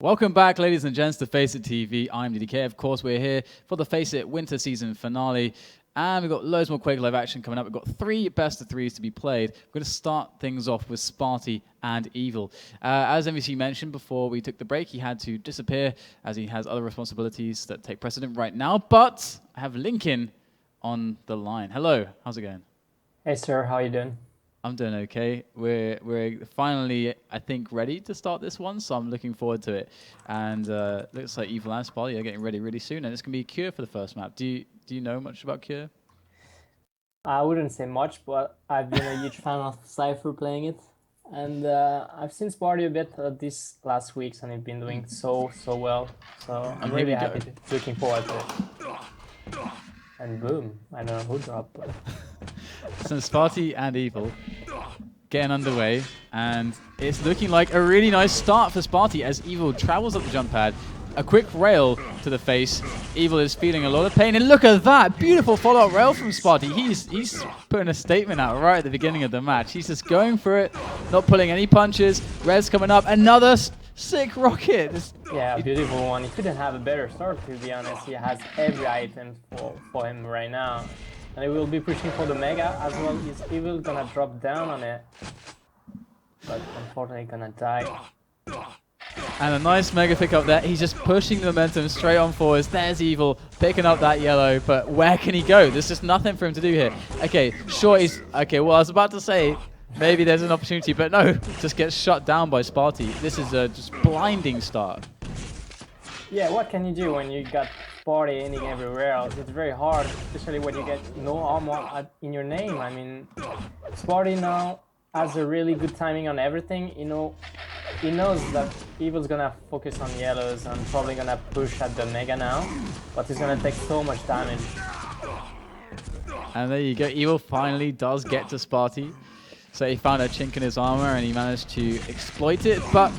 Welcome back, ladies and gents, to FACEIT TV. I'm DDK. Of course, we're here for the FACEIT winter season finale. And we've got loads more QuakeLive action coming up. We've got 3 best of 3s to be played. We're going to start things off with SPART1E and Evil. As MVC mentioned before we took the break, he had to disappear as he has other responsibilities that take precedent right now. But I have Lincoln on the line. Hello, how's it going? Hey sir, how you doing? I'm doing okay. We're finally, I think, ready to start this one, so I'm looking forward to it. And looks like Evil and SPART1E are getting ready really soon, and it's going to be Cure for the first map. Do you know much about Cure? I wouldn't say much, but I've been a huge fan of Cypher playing it. And I've seen SPART1E a bit these last weeks, and it's been doing so well. So I'm really happy, looking forward to it. And boom, I don't know who dropped, but... So SPART1E and Evil getting underway, and it's looking like a really nice start for SPART1E as Evil travels up the jump pad. A quick rail to the face. Evil is feeling a lot of pain, and look at that beautiful follow-up rail from SPART1E. He's putting a statement out right at the beginning of the match. He's just going for it, not pulling any punches. Red's coming up, another sick rocket. Yeah, a beautiful one. He couldn't have a better start, to be honest. He has every item for him right now. And he will be pushing for the Mega as well. Is Evil gonna drop down on it, but unfortunately gonna die. And a nice Mega pick up there. He's just pushing the momentum straight on forwards. There's Evil picking up that yellow, but where can he go? There's just nothing for him to do here. Okay, sure he's... Okay, well, I was about to say maybe there's an opportunity, but no, just gets shut down by SPART1E. This is a just blinding start. Yeah, what can you do when you got SPART1E ending everywhere else? It's very hard, especially when you get no armor in your name. I mean, SPART1E now has a really good timing on everything. You know, he knows that Evil's gonna focus on yellows and probably gonna push at the Mega now, but he's gonna take so much damage. And there you go. Evil finally does get to SPART1E. So he found a chink in his armor and he managed to exploit it, but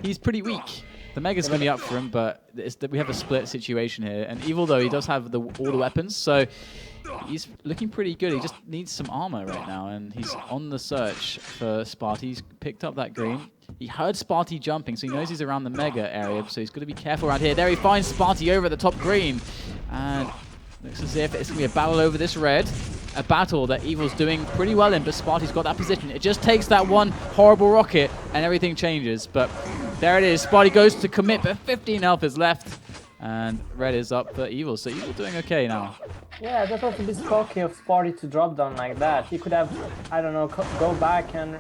he's pretty weak. The Mega's going to be up for him, but we have a split situation here. And Evil, though, he does have all the weapons, so he's looking pretty good. He just needs some armor right now, and he's on the search for SPART1E. He's picked up that green. He heard SPART1E jumping, so he knows he's around the Mega area, so he's got to be careful around here. There he finds SPART1E over at the top green. And looks as if it's going to be a battle over this red. A battle that Evil's doing pretty well in, but SPART1E's got that position. It just takes that one horrible rocket, and everything changes. But there it is. SPART1E goes to commit, but 15 health is left. And red is up for Evil, so Evil doing okay now. Yeah, that was a bit cocky of SPART1E to drop down like that. He could have, I don't know, go back and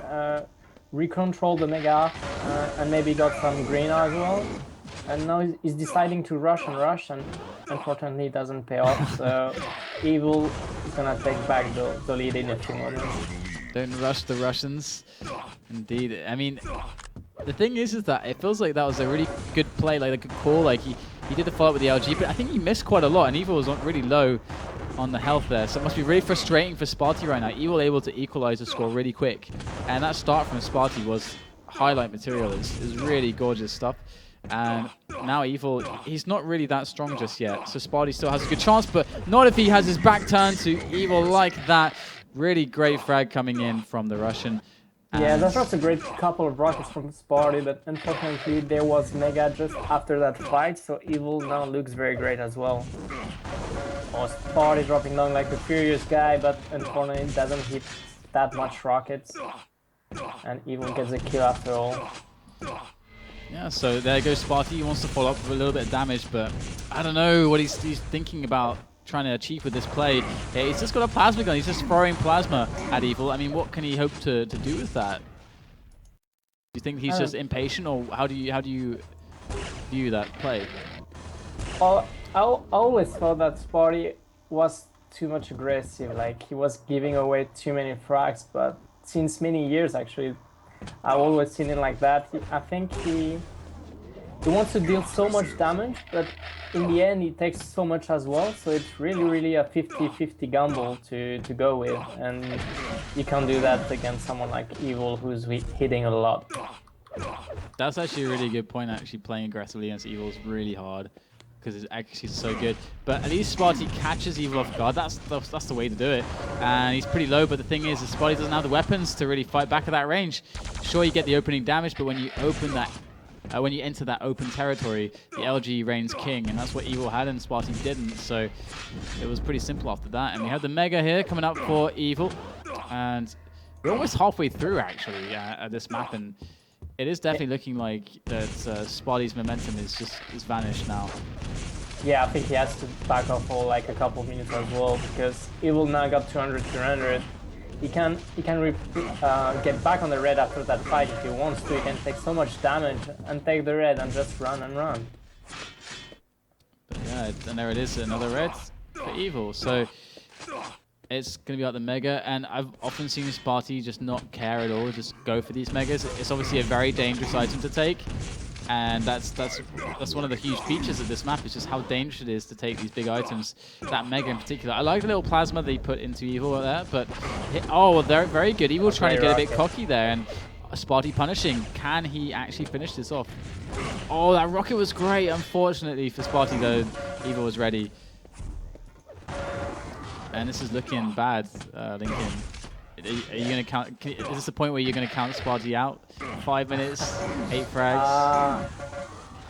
recontrol the Mega and maybe got some green as well. And now he's deciding to rush, and unfortunately it doesn't pay off. So Evil is gonna take back the lead in a few moments. Don't rush the Russians. Indeed. I mean, the thing is that it feels like that was a really good play, like a good call. Like he did the follow-up with the LG, but I think he missed quite a lot, and Evil was really low on the health there. So it must be really frustrating for SPART1E right now. Evil able to equalize the score really quick. And that start from SPART1E was highlight material. It's really gorgeous stuff. And now Evil, he's not really that strong just yet. So SPART1E still has a good chance, but not if he has his back turned to Evil like that. Really great frag coming in from the Russian. Yeah, that was a great couple of rockets from SPART1E, but unfortunately there was Mega just after that fight, so Evil now looks very great as well. Oh, SPART1E dropping down like a furious guy, but unfortunately it doesn't hit that much rockets. And Evil gets a kill after all. Yeah, so there goes SPART1E. He wants to follow up with a little bit of damage, but I don't know what he's thinking about trying to achieve with this play. Yeah, he's just got a plasma gun. He's just throwing plasma at Evil. I mean, what can he hope to do with that? Do you think he's just impatient, or how do you view that play? Well, I always thought that SPART1E was too much aggressive. Like, he was giving away too many frags, but since many years, actually, I've always seen it like that. I think he wants to deal so much damage, but in the end he takes so much as well, so it's really a 50-50 gamble to go with, and you can't do that against someone like Evil who's hitting a lot. That's actually a really good point. Actually playing aggressively against Evil is really hard because it's actually so good, but at least SPART1E catches Evil off guard. That's the way to do it, and he's pretty low, but the thing is SPART1E doesn't have the weapons to really fight back at that range. Sure, you get the opening damage, but when you open that when you enter that open territory, the LG reigns king, and that's what Evil had and Sparty didn't. So it was pretty simple after that. And we have the Mega here coming up for Evil, and we're almost halfway through actually this map, and it is definitely looking like that Sparty's momentum is vanished now. Yeah, I think he has to back off for like a couple of minutes as well, because Evil now got 200. He can get back on the red after that fight if he wants to. He can take so much damage and take the red and just run and run. But yeah, and there it is, another red for Evil. So it's going to be like the Mega, and I've often seen Sparty just not care at all, just go for these Megas. It's obviously a very dangerous item to take, and that's one of the huge features of this map, is just how dangerous it is to take these big items, that Mega in particular. I like the little plasma they put into Evil there, but oh, they're very good. Evil trying to get a bit cocky there, and Sparty punishing. Can he actually finish this off? Oh, that rocket was great. Unfortunately for Sparty though, Evil was ready. And this is looking bad, Lincoln. Are you going to count? Is this the point where you're going to count Sparty out? 5 minutes, 8 frags? I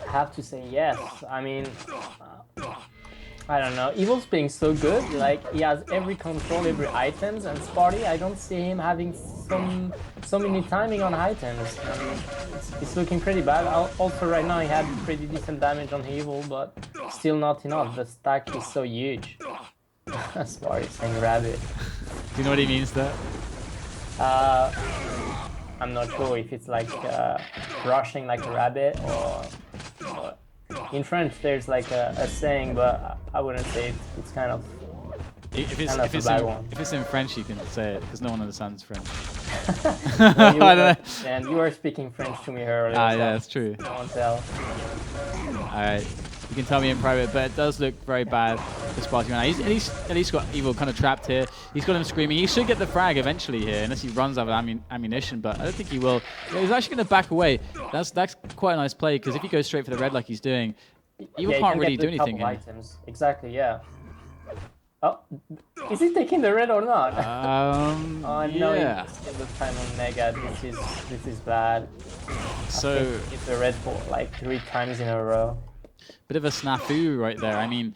have to say yes. I mean, I don't know. Evil's being so good. Like, he has every control, every items, and Sparty, I don't see him having so many timing on items. I mean, it's looking pretty bad. Also, right now, he had pretty decent damage on Evil, but still not enough. The stack is so huge. Sparty saying rabbit. Do you know what he means there? I'm not sure if it's like rushing like a rabbit, or in French there's like a saying, but I wouldn't say it. It's kind of if it's in French, you can say it because no one understands French. And you were speaking French to me earlier. Ah, yeah, that's true. I won't tell. All right. You can tell me in private, but it does look very bad for Sparty now. He's at least got Evil kind of trapped here. He's got him screaming. He should get the frag eventually here, unless he runs out of ammunition, but I don't think he will. Yeah, he's actually going to back away. That's quite a nice play, because if he goes straight for the red like he's doing, Evil can't really do anything here. Items. Exactly, yeah. Oh, is he taking the red or not? Oh no, yeah. He's the time on Mega. This is bad. So I think he hit the red for like 3 times in a row. Bit of a snafu right there. I mean,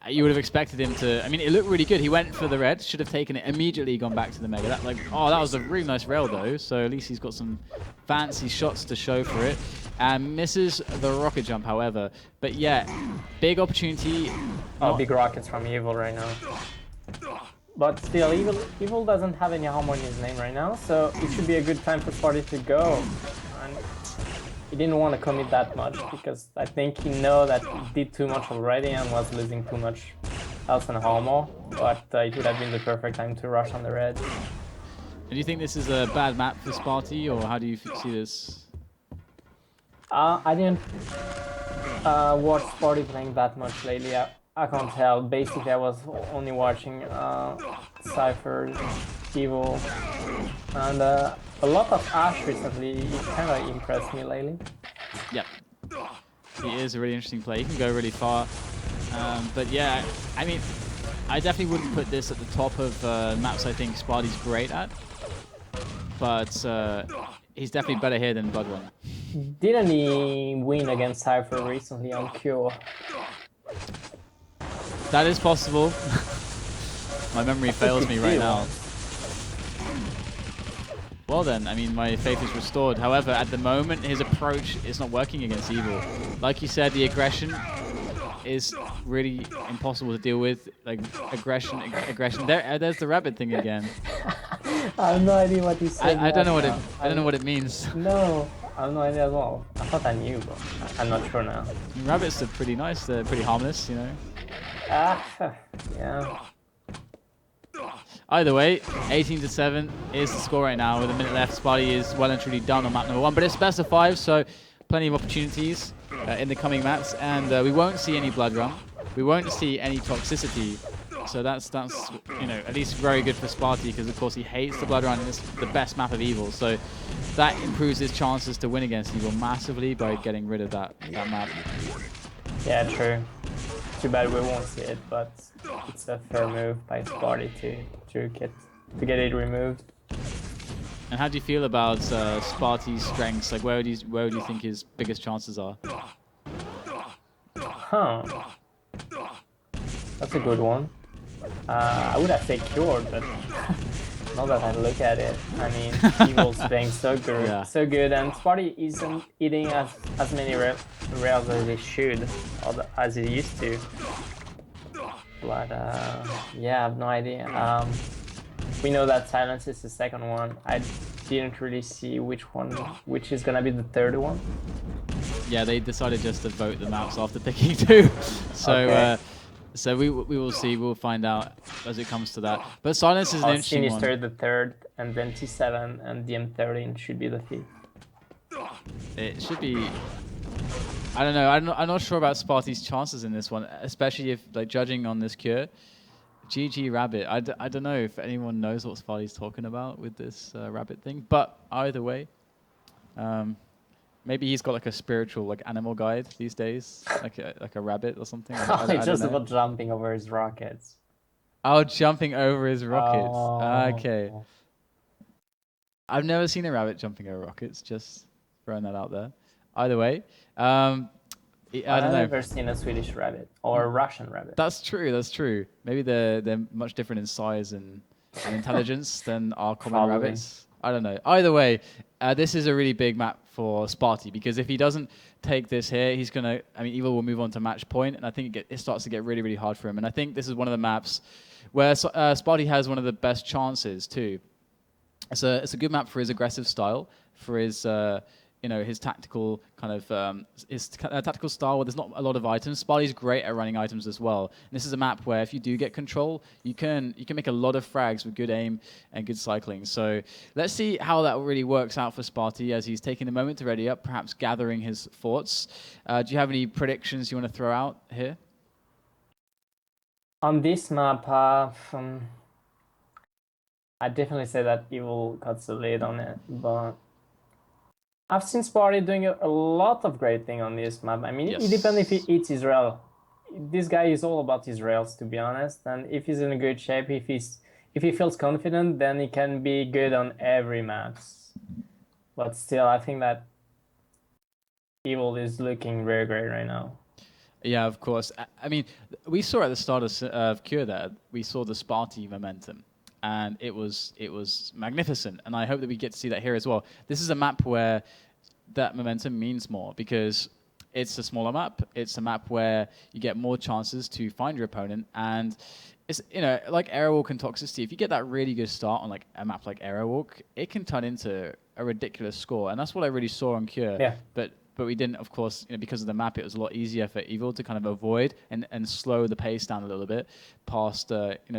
you would have expected him to. I mean, it looked really good. He went for the red, should have taken it immediately, gone back to the Mega. That was a really nice rail though. So at least he's got some fancy shots to show for it. And misses the rocket jump, however. But yeah, big opportunity. Oh, big rockets from Evil right now. But still, Evil doesn't have any harm on his name right now, so it should be a good time for Sparty to go. And he didn't want to commit that much, because I think he know that he did too much already and was losing too much health and armor. But it would have been the perfect time to rush on the red. And do you think this is a bad map for Sparty, or how do you see this? I didn't watch Sparty playing that much lately. I can't tell. Basically, I was only watching Cypher, Evil, and a lot of Ash recently. It kind of impressed me lately. Yep. He is a really interesting player. He can go really far. But yeah, I mean, I definitely wouldn't put this at the top of maps I think Sparty's great at. But he's definitely better here than Blood Run. Didn't he win against Cypher recently on Cure? That is possible. My memory fails me right now. Well then, I mean, my faith is restored. However, at the moment, his approach is not working against Evil. Like you said, the aggression is really impossible to deal with. Like, aggression. There's the rabbit thing again. I have no idea what he said. I don't know what it means. No, I have no idea as well. I thought I knew, but I'm not sure now. Rabbits are pretty nice. They're pretty harmless, you know. Yeah. Either way, 18-7 is the score right now. With a minute left, Sparty is well and truly done on map number 1. But it's best of 5, so plenty of opportunities in the coming maps. And we won't see any blood run. We won't see any toxicity. So that's you know, at least very good for Sparty, because of course he hates the blood run. It's the best map of Evil. So that improves his chances to win against Evil massively by getting rid of that map. Yeah, true. Too bad we won't see it, but it's a fair move by Sparty to get it removed. And how do you feel about Sparty's strengths? Like, where do you think his biggest chances are? Huh. That's a good one. I would have said cured, but now that I look at it, I mean, Evil's playing so good, and Sparty isn't eating as many rails as he should, or as he used to. But yeah, I have no idea. We know that silence is the second one. I didn't really see which is gonna be the third one. Yeah, they decided just to vote the maps after picking 2. So okay. So we will see. We'll find out as it comes to that. But silence is an interesting one. Sinister the third, and then T7 and DM13 should be the 5th. It should be. I don't know. I'm not sure about Sparty's chances in this one, especially if, like, judging on this cure. GG Rabbit. I don't know if anyone knows what Sparty's talking about with this rabbit thing. But either way, maybe he's got like a spiritual, like, animal guide these days, like a rabbit or something. It's just about jumping over his rockets. Oh, jumping over his rockets. Oh. Okay. I've never seen a rabbit jumping over rockets. Just throwing that out there. Either way, I don't know. I've never seen a Swedish rabbit or a Russian rabbit. That's true. That's true. Maybe they're much different in size and intelligence than our common rabbits. I don't know. Either way, this is a really big map for Sparty, because if he doesn't take this here, he's gonna. I mean, Evil will move on to match point, and I think it starts to get really, really hard for him. And I think this is one of the maps where Sparty has one of the best chances too. It's a good map for his aggressive style, for his his tactical kind of tactical style where there's not a lot of items. Sparty's great at running items as well. And this is a map where if you do get control, you can make a lot of frags with good aim and good cycling. So let's see how that really works out for Sparty as he's taking a moment to ready up, perhaps gathering his thoughts. Do you have any predictions you want to throw out here? On this map, I definitely say that Evil cuts the lead on it, but I've seen Sparty doing a lot of great things on this map. I mean, yes. It depends if he eats his rail. This guy is all about his rails, to be honest. And if he's in a good shape, if he feels confident, then he can be good on every map. But still, I think that Evil is looking very great right now. Yeah, of course. I mean, we saw at the start of Cure that we saw the Sparty momentum, and it was magnificent. And I hope that we get to see that here as well. This is a map where that momentum means more because it's a smaller map. It's a map where you get more chances to find your opponent, and it's like Aerowalk and Toxicity. If you get that really good start on like a map like Aerowalk, it can turn into a ridiculous score, and that's what I really saw on Cure. Yeah. But we didn't, of course, because of the map, it was a lot easier for Evil to kind of avoid and slow the pace down a little bit past,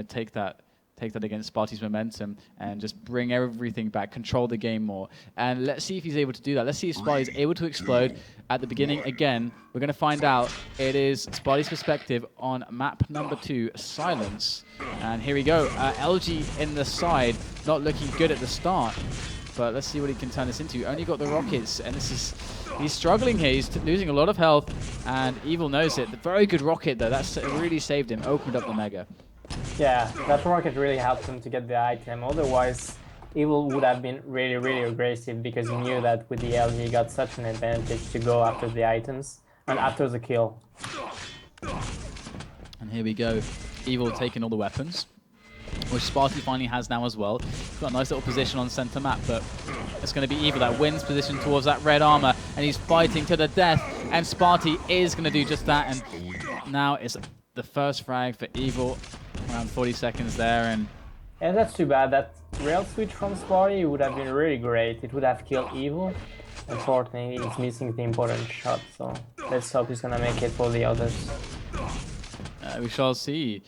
take that against Sparty's momentum and just bring everything back, control the game more. And let's see if he's able to do that. Let's see if Sparty's able to explode at the beginning. Again, we're going to find out. It is Sparty's perspective on map number 2, Silence. And here we go. LG in the side, not looking good at the start. But let's see what he can turn this into. Only got the rockets, and he's struggling here. He's losing a lot of health, and Evil knows it. The very good rocket, though. That's really saved him. Opened up the Mega. Yeah, that rocket really helped him to get the item. Otherwise, Evil would have been really, really aggressive because he knew that with the LG he got such an advantage to go after the items and after the kill. And here we go. Evil taking all the weapons, which Sparty finally has now as well. He's got a nice little position on center map, but it's going to be Evil that wins position towards that red armor, and he's fighting to the death, and Sparty is going to do just that, and now it's the first frag for Evil, around 40 seconds there, and... Yeah, that's too bad. That rail switch from Sparty would have been really great. It would have killed Evil. Unfortunately, he's missing the important shot, so let's hope he's going to make it for the others. We shall see.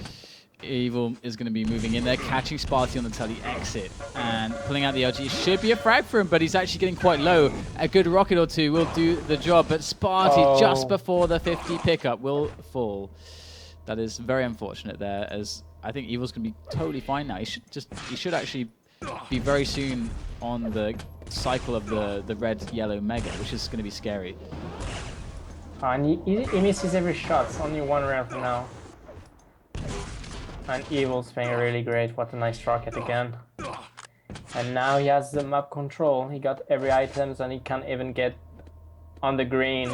Evil is going to be moving in there, catching Sparty on the telly exit, and pulling out the LG. Should be a frag for him, but he's actually getting quite low. A good rocket or two will do the job, but Sparty, just before the 50 pickup, will fall. That is very unfortunate there, as I think Evil's going to be totally fine now. He should actually be very soon on the cycle of the red-yellow Mega, which is going to be scary. And he misses every shot. It's only one round from now. And Evil's playing really great. What a nice rocket again. And now he has the map control. He got every items and he can even get on the green.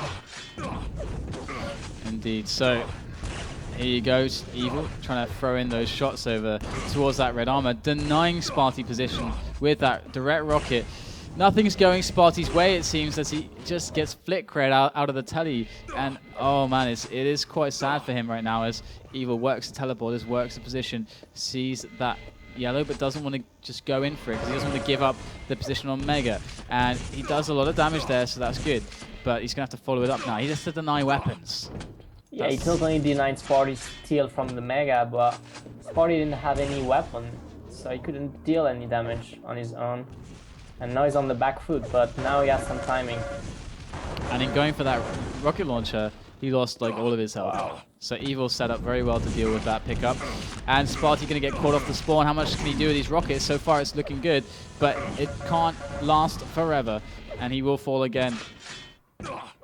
Indeed. So here goes Evil, trying to throw in those shots over towards that red armor, denying Sparty position with that direct rocket. Nothing's going Sparty's way, it seems, as he just gets flick red out of the telly. And oh man, it is quite sad for him right now as Evil works the teleporters, works the position, sees that yellow, but doesn't want to just go in for it because he doesn't want to give up the position on Mega. And he does a lot of damage there, so that's good. But he's going to have to follow it up now. He has to deny weapons. Yeah, he totally denied Sparty's steal from the Mega, but Sparty didn't have any weapon, so he couldn't deal any damage on his own. And now he's on the back foot, but now he has some timing. And in going for that rocket launcher, he lost like all of his health. Wow. So Evil set up very well to deal with that pickup. And Sparty going to get caught off the spawn. How much can he do with these rockets? So far it's looking good, but it can't last forever. And he will fall again.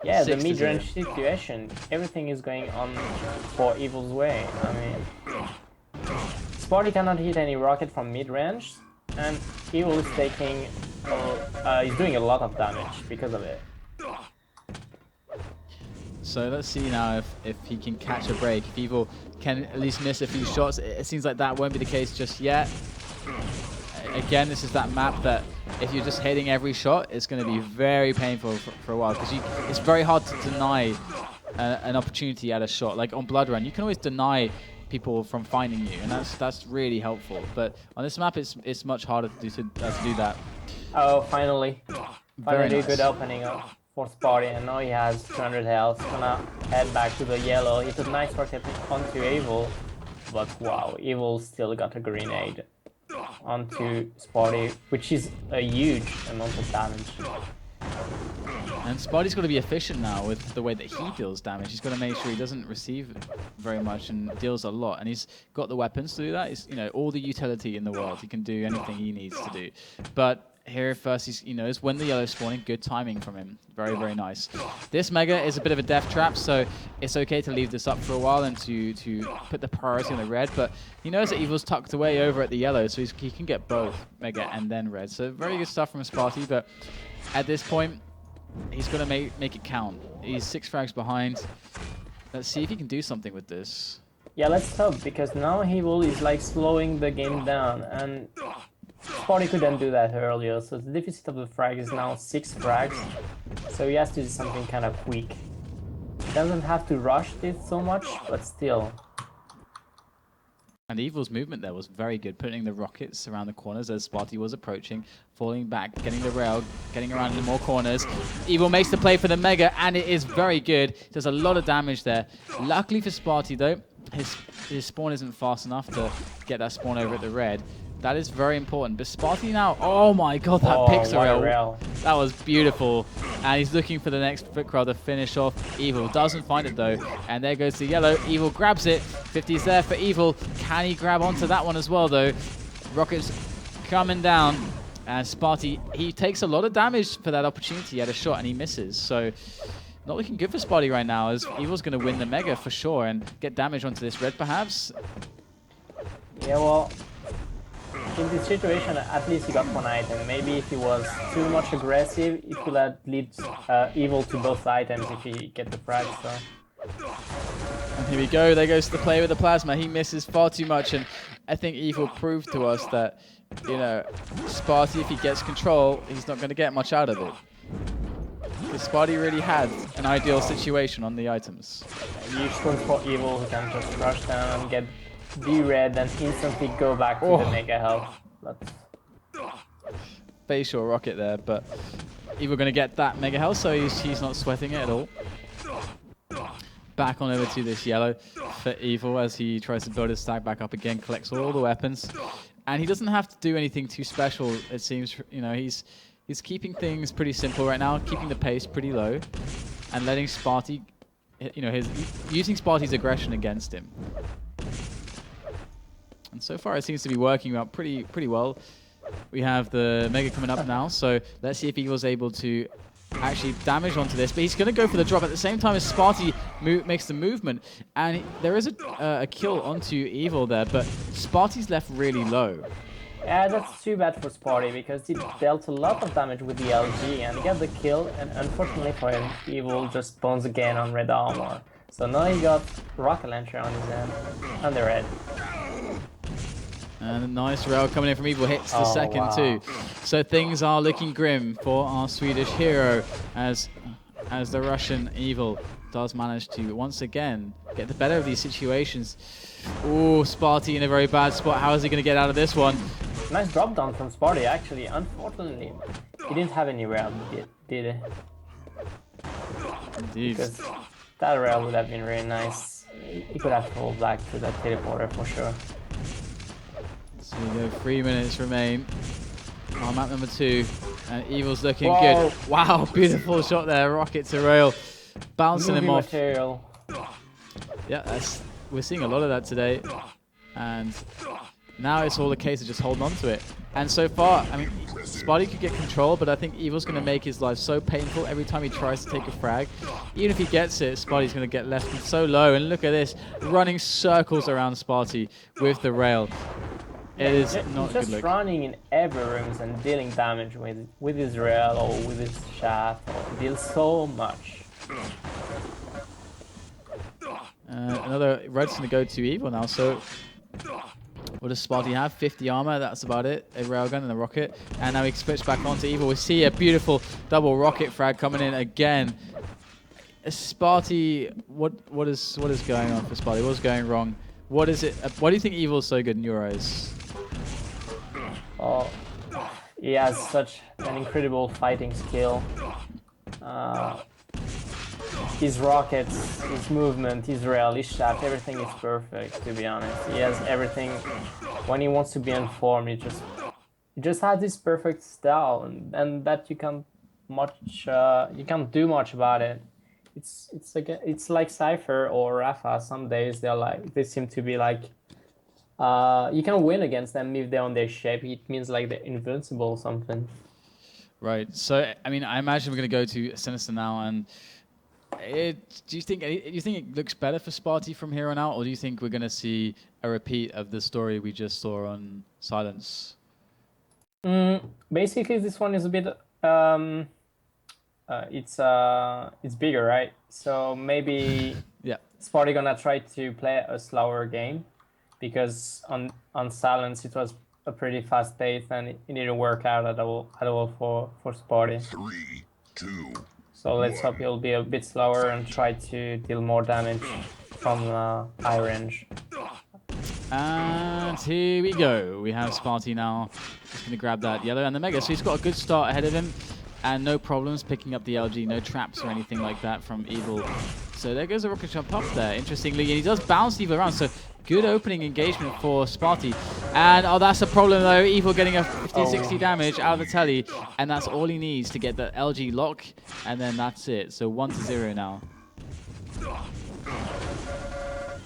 Yeah, the mid-range situation. Everything is going on for Evil's way. I mean, Sparty cannot hit any rocket from mid-range, and Evil is taking, he's doing a lot of damage because of it. So let's see now if he can catch a break. If Evil can at least miss a few shots. It seems like that won't be the case just yet. Again, this is that map that if you're just hitting every shot, it's going to be very painful for a while because it's very hard to deny an opportunity at a shot. Like on Blood Run, you can always deny people from finding you, and that's really helpful. But on this map, it's much harder to do that. Oh, finally Very nice. Good opening up for Sparty, and now he has 200 health. Gonna head back to the yellow. He took nice rocket onto Evil, but wow, Evil still got a grenade onto Sparty, which is a huge amount of damage. And Sparty's got to be efficient now with the way that he deals damage. He's got to make sure he doesn't receive very much and deals a lot. And he's got the weapons to do that. He's, all the utility in the world. He can do anything he needs to do. But here first, he's, is when the yellow's spawning, good timing from him. Very, very nice. This Mega is a bit of a death trap, so it's okay to leave this up for a while and to put the priority on the red. But he knows that Evil's tucked away over at the yellow, so he can get both Mega and then red. So very good stuff from Sparty, but at this point, he's got to make it count. He's 6 frags behind. Let's see if he can do something with this. Yeah, let's hope, because now Evil is like slowing the game down, and Sparty couldn't do that earlier, so the deficit of the frag is now 6 frags, so he has to do something kind of quick. He doesn't have to rush this so much, but still. And Evil's movement there was very good, putting the rockets around the corners as Sparty was approaching, falling back, getting the rail, getting around into more corners. Evil makes the play for the Mega, and it is very good. Does a lot of damage there. Luckily for Sparty, though, his spawn isn't fast enough to get that spawn over at the red. That is very important. But Sparty now, oh my god, that pixel rail. That was beautiful. And he's looking for the next foot crawl to finish off Evil. Doesn't find it though. And there goes the yellow. Evil grabs it. 50's there for Evil. Can he grab onto that one as well though? Rockets coming down. And Sparty, he takes a lot of damage for that opportunity at a shot and he misses. So not looking good for Sparty right now as Evil's going to win the Mega for sure and get damage onto this red perhaps. Yeah, well, in this situation, at least he got one item. Maybe if he was too much aggressive, it could have lead Evil to both items if he get the frag. So. And here we go. There goes the play with the plasma. He misses far too much, and I think Evil proved to us that, Sparty, if he gets control, he's not going to get much out of it. Because Sparty really had an ideal situation on the items. Huge ones for Evil who can just rush down and get D-red and instantly go back to the Mega health. Facial rocket there, but Evil going to get that Mega health, so he's not sweating it at all. Back on over to this yellow for Evil as he tries to build his stack back up again, collects all the weapons. And he doesn't have to do anything too special, it seems. He's keeping things pretty simple right now, keeping the pace pretty low, and letting Sparty, using Sparty's aggression against him. And so far, it seems to be working out pretty well. We have the Mega coming up now, so let's see if Evil's able to actually damage onto this. But he's going to go for the drop at the same time as Sparty makes the movement. And there is a kill onto Evil there, but Sparty's left really low. Yeah, that's too bad for Sparty because he dealt a lot of damage with the LG and got the kill, and unfortunately for him, Evil just spawns again on red armor. So now he got rocket launcher on his end, on the red. And a nice rail coming in from Evil, hits the second too. So things are looking grim for our Swedish hero as the Russian Evil does manage to once again get the better of these situations. Ooh, Sparty in a very bad spot. How is he going to get out of this one? Nice drop down from Sparty actually. Unfortunately, he didn't have any rail, did he? Indeed. Because that rail would have been really nice. He could have pulled back to that teleporter for sure. So we go, 3 minutes remain on map number 2, and Evil's looking Whoa. good. Wow, beautiful shot there, rocket to rail, bouncing him off. Material. Yeah, we're seeing a lot of that today, and now it's all a case of just holding on to it. And so far, I mean, Sparty could get control, but I think Evil's going to make his life so painful every time he tries to take a frag. Even if he gets it, Sparty's going to get left so low. And look at this, running circles around Sparty with the rail. It is not good just look. running in every rooms and dealing damage with his rail or with his shaft. Deals so much. Another red's going to go to Evil now. So what does Sparty have? 50 armor. That's about it. A railgun and a rocket. And now he switches back onto Evil. We see a beautiful double rocket frag coming in again. Sparty, what is going on for Sparty? What's going wrong? What is it? Why do you think Evil's so good in your eyes? Oh, he has such an incredible fighting skill. His rockets, his movement, his rail, his shaft, everything is perfect, to be honest. He has everything. When he wants to be informed, he just has this perfect style, and that you can't do much about it. It's like Cypher or Rafa. Some days they seem to be like you can win against them if they're on their shape. It means like they're invincible or something. Right. So I mean, I imagine we're going to go to Sinister now, and do you think it looks better for Sparty from here on out, or do you think we're going to see a repeat of the story we just saw on Silence? Basically, this one is a bit. It's bigger, right? So maybe Yeah. Sparty gonna try to play a slower game, because on Silence it was a pretty fast pace and it didn't work out at all for Sparty. 3, 2. So let's hope he'll be a bit slower and try to deal more damage from high range. And here we go. We have Sparty now. He's going to grab that yellow and the Mega. So he's got a good start ahead of him. And no problems picking up the LG. No traps or anything like that from Evil. So there goes a rocket jump up there, interestingly. And he does bounce Evil around. So good opening engagement for Sparty. And oh, that's a problem though. Evil getting a 50-60 damage out of the telly. And that's all he needs to get the LG lock. And then that's it. So 1-0 now.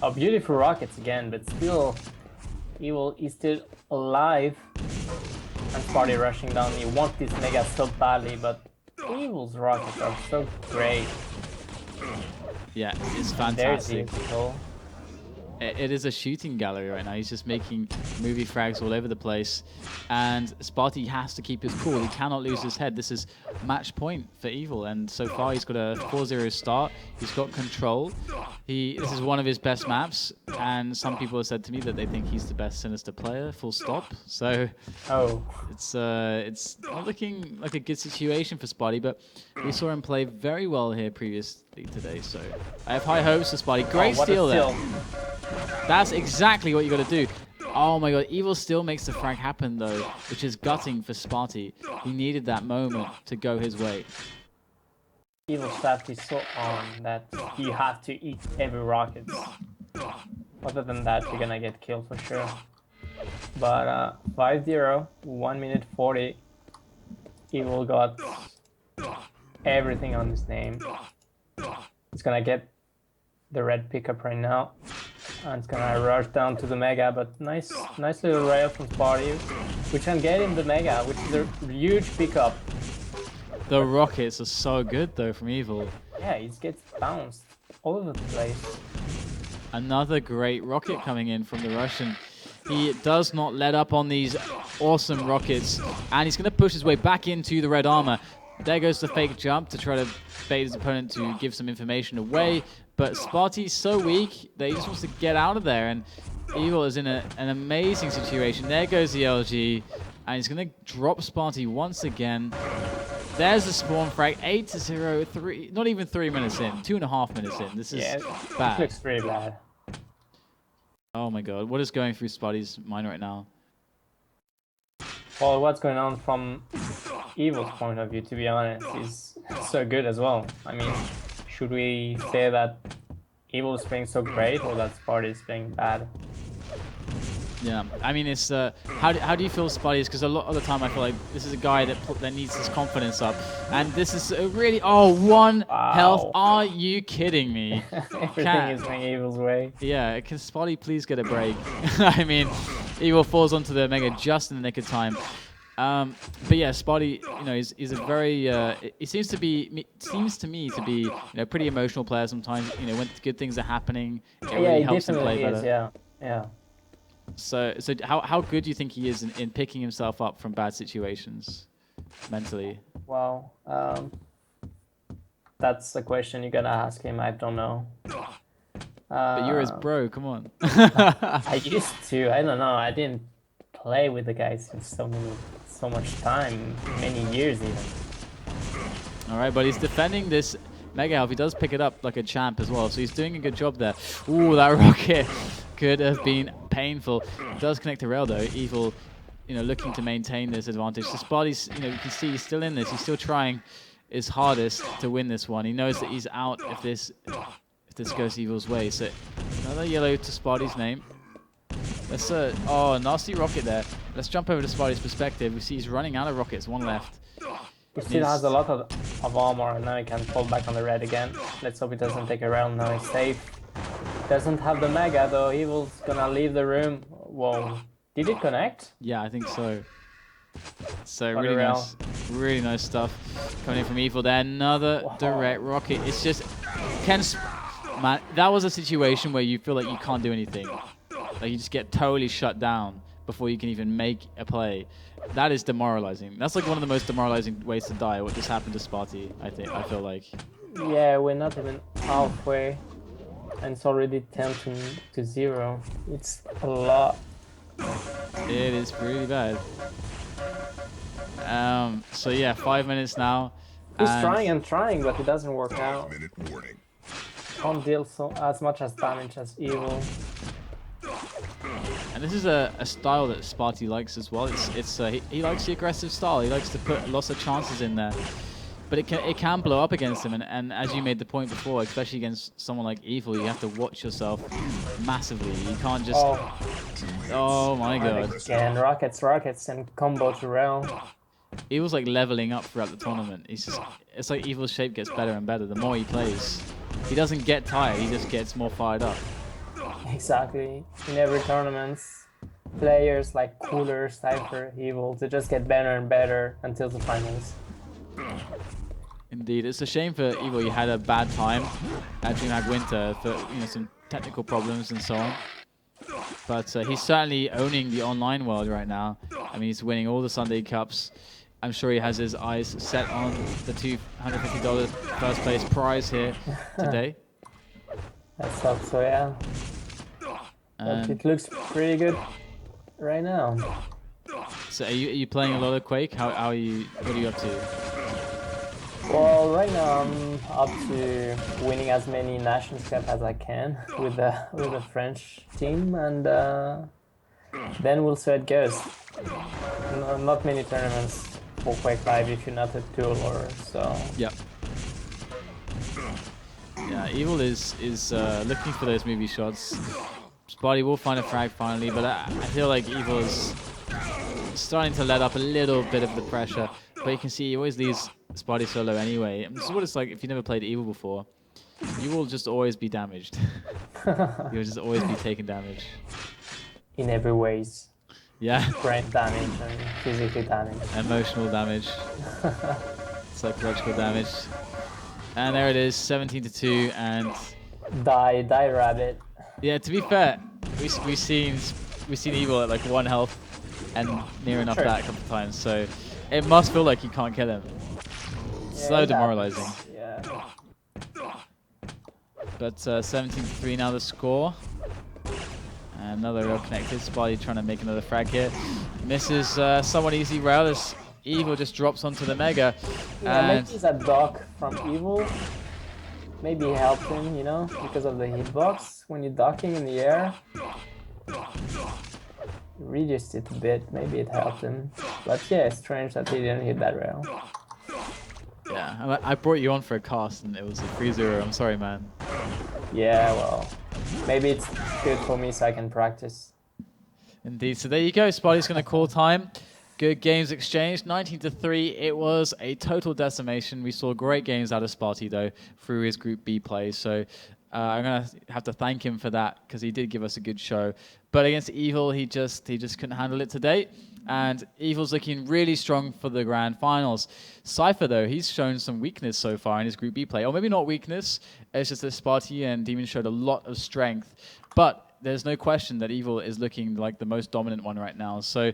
Oh, beautiful rockets again, but still, Evil is still alive. And Sparty rushing down. He wants this Mega so badly, but Evil's rockets are so great. Yeah, it's They're fantastic. beautiful. It is a shooting gallery right now. He's just making movie frags all over the place. And Sparty has to keep his cool. He cannot lose his head. This is match point for Evil. And so far, he's got a 4-0 start. He's got control. This is one of his best maps. And some people have said to me that they think he's the best Sinister player, full stop. So it's not looking like a good situation for Sparty. But we saw him play very well here previously today. So I have high hopes for Sparty. Great steal there. That's exactly what you got to do. Oh my god, Evil still makes the frag happen though, which is gutting for Sparty. He needed that moment to go his way. Evil's shaft is so on that you have to eat every rocket. Other than that, you're gonna get killed for sure. But 5-0, 1 minute 40. Evil got everything on his name. He's gonna get the red pickup right now. And it's gonna rush down to the Mega, but nice little rail from Sparty, which can get him the Mega, which is a huge pickup. The rockets are so good though from Evil. Yeah, he gets bounced all over the place. Another great rocket coming in from the Russian. He does not let up on these awesome rockets, and he's going to push his way back into the red armor. There goes the fake jump to try to bait his opponent to give some information away, but Sparty's so weak that he just wants to get out of there, and Evil is in an amazing situation. There goes the LG, and he's going to drop Sparty once again. There's the spawn frag, 8-0, not even 3 minutes in, 2.5 minutes in. This is bad. It looks pretty bad. Oh my god, what is going through Sparty's mind right now? Well, what's going on from Evil's point of view, to be honest, is so good as well. I mean, should we say that Evil is playing so great or that Sparty is playing bad? Yeah, I mean, it's how do you feel Sparty is? Because a lot of the time I feel like this is a guy that needs his confidence up, and this is a really one health. Are you kidding me? Everything is going Evil's way. Yeah, can Sparty please get a break? I mean, Evil falls onto the Mega just in the nick of time. But yeah, Sparty, you know, is a very. It seems to me to be pretty emotional player sometimes. You know, when good things are happening, it really helps him play better. Yeah. So how good do you think he is in picking himself up from bad situations mentally? Well, that's a question you're gonna ask him. I don't know. But you're his bro. Come on. I used to. I don't know. I didn't play with the guy since so much time, many years even. All right, but he's defending this Mega Health. He does pick it up like a champ as well, so he's doing a good job there. Ooh, that rocket could have been painful. It does connect to rail though. Evil, looking to maintain this advantage. So Sparty's, you can see he's still in this. He's still trying his hardest to win this one. He knows that he's out if this goes Evil's way. So another yellow to Sparty's name. Let's nasty rocket there. Let's jump over to Sparty's perspective. We see he's running out of rockets. One left. He still has a lot of armor, and now he can fall back on the red again. Let's hope he doesn't take a round. Now he's safe. Doesn't have the Mega though. Evil's gonna leave the room. Whoa. Did it connect? Yeah, I think so. So really nice stuff coming in from Evil there. Another direct rocket. It's just man, that was a situation where you feel like you can't do anything. Like you just get totally shut down before you can even make a play. That is demoralizing. That's like one of the most demoralizing ways to die. What just happened to Sparty, I feel like. Yeah, we're not even halfway. And it's already 10-0. It's a lot. It is pretty bad. So yeah, 5 minutes now. He's trying, but it doesn't work out. Can't deal as much as damage as Evil. And this is a style that Sparty likes as well. He likes the aggressive style. He likes to put lots of chances in there. But it can blow up against him, and as you made the point before, especially against someone like Evil, you have to watch yourself massively. You can't just... Oh my god. Again, rockets, and combo to rail. Evil's like leveling up throughout the tournament. It's like Evil's shape gets better and better the more he plays. He doesn't get tired, he just gets more fired up. Exactly. In every tournament, players like Cooler, Cypher, Evil, they just get better and better until the finals. Indeed, it's a shame for Evil. You had a bad time at DreamHack Winter for some technical problems and so on. But he's certainly owning the online world right now. I mean, he's winning all the Sunday Cups. I'm sure he has his eyes set on the $250 first place prize here today. Let's hope so, yeah. But it looks pretty good right now. So are you playing a lot of Quake? What are you up to? Well, right now I'm up to winning as many Nations Cup as I can with the French team, and then we'll see how it goes. Not many tournaments for QuakeLive if you're not a tool or so. Yep. Yeah, Evil is looking for those movie shots. Sparty will find a frag finally, but I feel like Evil is starting to let up a little bit of the pressure. But you can see he always leaves Sparty solo anyway. And this is what it's like if you never played Evil before. You will just always be damaged. You'll just always be taking damage. In every ways. Yeah. Brain damage and physical damage. Emotional damage. Psychological damage. And there it is, 17-2, and... Die rabbit. Yeah, to be fair, we've seen Evil at like 1 health and near enough that a couple of times. So it must feel like you can't kill him. So demoralizing. Yeah. But 17-3 now the score. And another real connected. Sparty trying to make another frag here. Misses somewhat easy rail as Evil just drops onto the Mega. Yeah, maybe he's a dock from Evil. Maybe he helped him, you know, because of the hitbox. When you're docking in the air, reduced it a bit. Maybe it helped him. But yeah, it's strange that he didn't hit that rail. Yeah, I brought you on for a cast and it was a 3-0. I'm sorry, man. Yeah, well, maybe it's good for me so I can practice. Indeed. So there you go. Sparty's going to call time. Good games exchanged. 19-3. It was a total decimation. We saw great games out of Sparty, though, through his Group B play. So I'm going to have to thank him for that because he did give us a good show. But against Evil, he just couldn't handle it today. And Evil's looking really strong for the grand finals. Cypher, though, he's shown some weakness so far in his Group B play. Or maybe not weakness. It's just that Sparty and Demon showed a lot of strength. But there's no question that Evil is looking like the most dominant one right now. So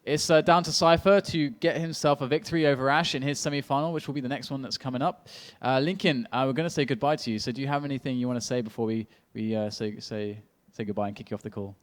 it's down to Cypher to get himself a victory over Ash in his semi-final, which will be the next one that's coming up. Lincoln, we're going to say goodbye to you. So do you have anything you want to say before we say goodbye and kick you off the call?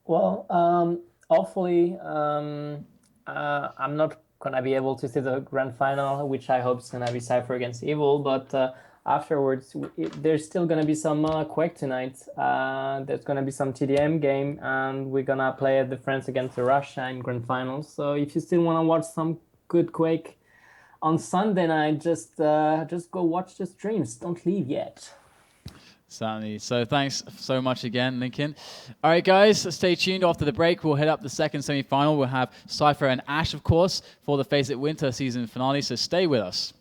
Well, hopefully I'm not gonna be able to see the grand final, which I hope is gonna be Cypher against Evil, but afterwards there's still gonna be some Quake tonight. There's gonna be some TDM game, and we're gonna play the France against Russia in grand finals. So if you still wanna watch some good Quake on Sunday night, just go watch the streams. Don't leave yet. Certainly. So thanks so much again, Lincoln. All right, guys, stay tuned. After the break, we'll head up the second semi-final. We'll have Cypher and Ash, of course, for the FACEIT Winter Season finale, so stay with us.